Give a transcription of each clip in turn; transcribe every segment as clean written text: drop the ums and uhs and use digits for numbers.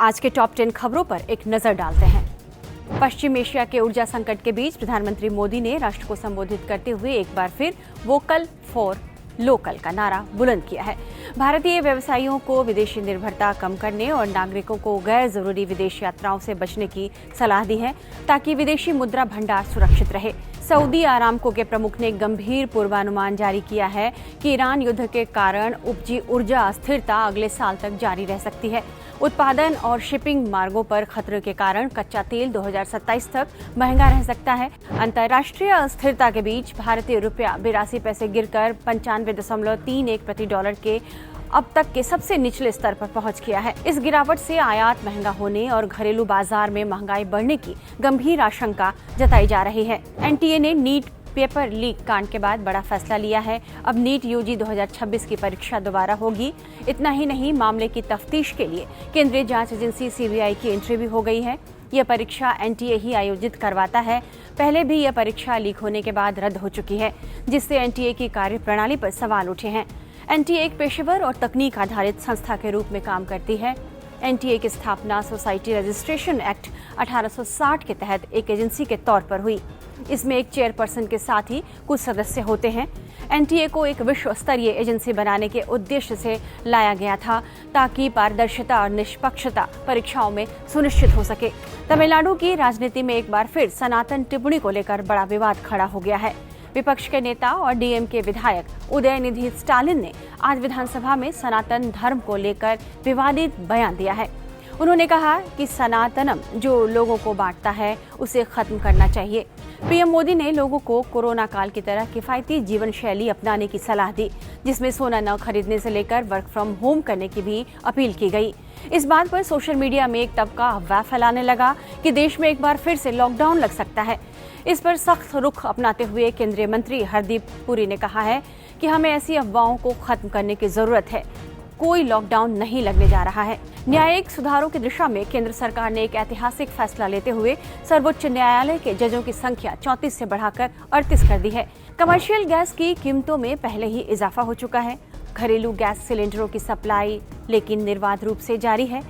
आज के टॉप 10 खबरों पर एक नजर डालते हैं। पश्चिम एशिया के ऊर्जा संकट के बीच प्रधानमंत्री मोदी ने राष्ट्र को संबोधित करते हुए एक बार फिर वोकल फॉर लोकल का नारा बुलंद किया है। भारतीय व्यवसायियों को विदेशी निर्भरता कम करने और नागरिकों को गैर जरूरी विदेश यात्राओं से बचने की सलाह दी है ताकि विदेशी मुद्रा भंडार सुरक्षित रहे। सऊदी आरामको के प्रमुख ने गंभीर पूर्वानुमान जारी किया है कि ईरान युद्ध के कारण उपजी ऊर्जा अस्थिरता अगले साल तक जारी रह सकती है। उत्पादन और शिपिंग मार्गों पर खतरे के कारण कच्चा तेल 2027 तक महंगा रह सकता है। अंतर्राष्ट्रीय अस्थिरता के बीच भारतीय रुपया 82 पैसे गिरकर 95.31 प्रति डॉलर के अब तक के सबसे निचले स्तर पर पहुंच गया है। इस गिरावट से आयात महंगा होने और घरेलू बाजार में महंगाई बढ़ने की गंभीर आशंका जताई जा रही है। एनटीए ने नीट पेपर लीक कांड के बाद बड़ा फैसला लिया है। अब नीट यूजी 2026 की परीक्षा दोबारा होगी। इतना ही नहीं, मामले की तफ्तीश के लिए केंद्रीय जांच एजेंसी सीबीआई की एंट्री भी हो गई है। यह परीक्षा एनटीए ही आयोजित करवाता है। पहले भी यह परीक्षा लीक होने के बाद रद्द हो चुकी है, जिससे एनटीए की कार्यप्रणाली पर सवाल उठे हैं। एनटीए एक पेशेवर और तकनीक आधारित संस्था के रूप में काम करती है। एनटीए की स्थापना सोसाइटी रजिस्ट्रेशन एक्ट 1860 के तहत एक एजेंसी के तौर पर हुई। इसमें एक चेयरपर्सन के साथ ही कुछ सदस्य होते हैं। एनटीए को एक विश्व स्तरीय एजेंसी बनाने के उद्देश्य से लाया गया था ताकि पारदर्शिता और निष्पक्षता परीक्षाओं में सुनिश्चित हो सके। तमिलनाडु की राजनीति में एक बार फिर सनातन टिप्पणी को लेकर बड़ा विवाद खड़ा हो गया है। विपक्ष के नेता और डीएमके विधायक उदयनिधि स्टालिन ने आज विधानसभा में सनातन धर्म को लेकर विवादित बयान दिया है। उन्होंने कहा कि सनातनम जो लोगों को बांटता है उसे खत्म करना चाहिए। पीएम मोदी ने लोगों को कोरोना काल की तरह किफायती जीवन शैली अपनाने की सलाह दी, जिसमें सोना न खरीदने से लेकर वर्क फ्रॉम होम करने की भी अपील की गई। इस बात पर सोशल मीडिया में एक तबका अफवाह फैलाने लगा कि देश में एक बार फिर से लॉकडाउन लग सकता है। इस पर सख्त रुख अपनाते हुए केंद्रीय मंत्री हरदीप पुरी ने कहा है कि हमें ऐसी अफवाहों को खत्म करने की जरूरत है। कोई लॉकडाउन नहीं लगने जा रहा है। न्यायिक सुधारों की दिशा में केंद्र सरकार ने एक ऐतिहासिक फैसला लेते हुए सर्वोच्च न्यायालय के जजों की संख्या 34 से बढ़ाकर 38 कर दी है। कमर्शियल गैस की कीमतों में पहले ही इजाफा हो चुका है। घरेलू गैस सिलेंडरों की सप्लाई लेकिन निर्बाध रूप से जारी है।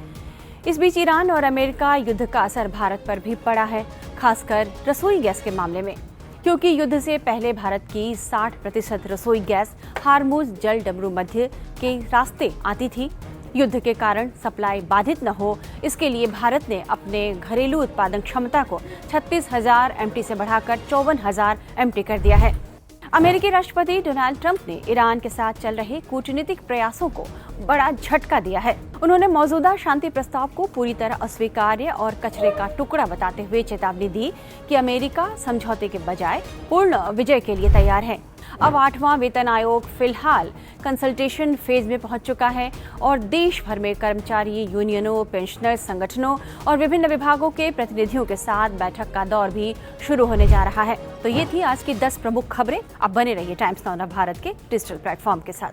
इस बीच ईरान और अमेरिका युद्ध का असर भारत पर भी पड़ा है, खासकर रसोई गैस के मामले में, क्योंकि युद्ध से पहले भारत की 60% रसोई गैस हार्मुज जल डमरू मध्य के रास्ते आती थी। युद्ध के कारण सप्लाई बाधित न हो, इसके लिए भारत ने अपने घरेलू उत्पादन क्षमता को 36,000 एमटी से बढ़ाकर 54,000 एमटी कर दिया है। अमेरिकी राष्ट्रपति डोनाल्ड ट्रंप ने ईरान के साथ चल रहे कूटनीतिक प्रयासों को बड़ा झटका दिया है। उन्होंने मौजूदा शांति प्रस्ताव को पूरी तरह अस्वीकार्य और कचरे का टुकड़ा बताते हुए चेतावनी दी कि अमेरिका समझौते के बजाय पूर्ण विजय के लिए तैयार है। अब 8वां वेतन आयोग फिलहाल कंसल्टेशन फेज में पहुंच चुका है और देश भर में कर्मचारी यूनियनों, पेंशनर संगठनों और विभिन्न विभागों के प्रतिनिधियों के साथ बैठक का दौर भी शुरू होने जा रहा है। तो ये थी आज की 10 प्रमुख खबरें। अब बने रहिए टाइम्स नाउ भारत के डिजिटल प्लेटफॉर्म के साथ।